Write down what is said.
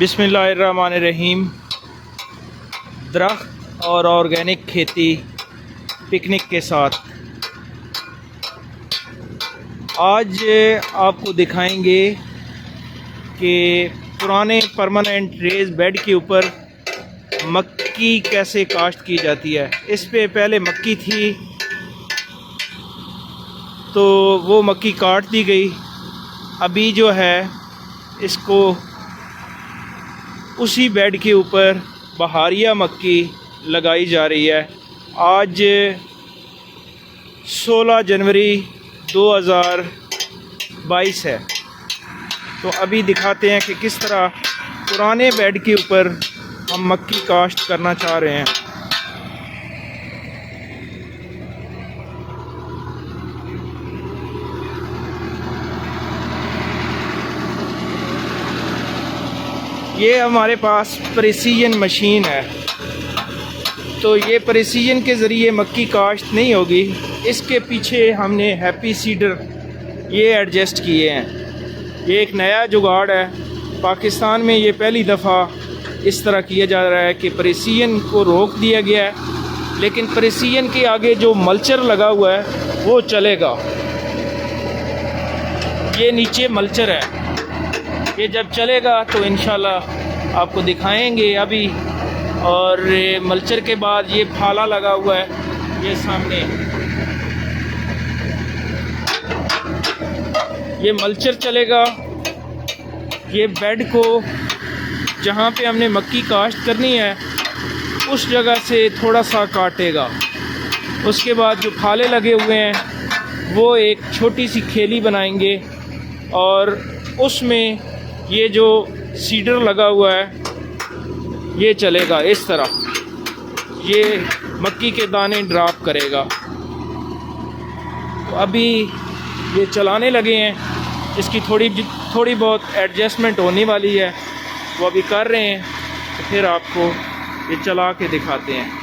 बिस्मिल्लाहिर्रहमानिर्रहीम। दरख्त और ऑर्गेनिक खेती पिकनिक के साथ आज आपको दिखाएंगे कि पुराने परमानेंट रेज़ बेड के ऊपर मक्की कैसे काश्त की जाती है। इस पे पहले मक्की थी तो वो मक्की काट दी गई। अभी जो है इसको उसी बेड के ऊपर बहारिया मक्की लगाई जा रही है। आज 16 जनवरी 2022 है। तो अभी दिखाते हैं कि किस तरह पुराने बेड के ऊपर हम मक्की काश्त करना चाह रहे हैं। ये हमारे पास प्रेसीजन मशीन है, तो ये प्रेसीजन के ज़रिए मक्की काश्त नहीं होगी। इसके पीछे हमने हैप्पी सीडर ये एडजस्ट किए हैं। ये एक नया जुगाड़ है, पाकिस्तान में ये पहली दफ़ा इस तरह किया जा रहा है कि प्रेसीजन को रोक दिया गया है, लेकिन प्रेसीजन के आगे जो मल्चर लगा हुआ है वो चलेगा। ये नीचे मल्चर है, ये जब चलेगा तो इंशाल्लाह आपको दिखाएंगे अभी। और मल्चर के बाद ये फाला लगा हुआ है, ये सामने ये मल्चर चलेगा। ये बेड को जहाँ पे हमने मक्की काश्त करनी है उस जगह से थोड़ा सा काटेगा। उसके बाद जो फाले लगे हुए हैं वो एक छोटी सी खेली बनाएंगे और उसमें ये जो सीडर लगा हुआ है ये चलेगा। इस तरह ये मक्की के दाने ड्रॉप करेगा। तो अभी ये चलाने लगे हैं, इसकी थोड़ी बहुत एडजस्टमेंट होने वाली है, वो अभी कर रहे हैं। तो फिर आपको ये चला के दिखाते हैं।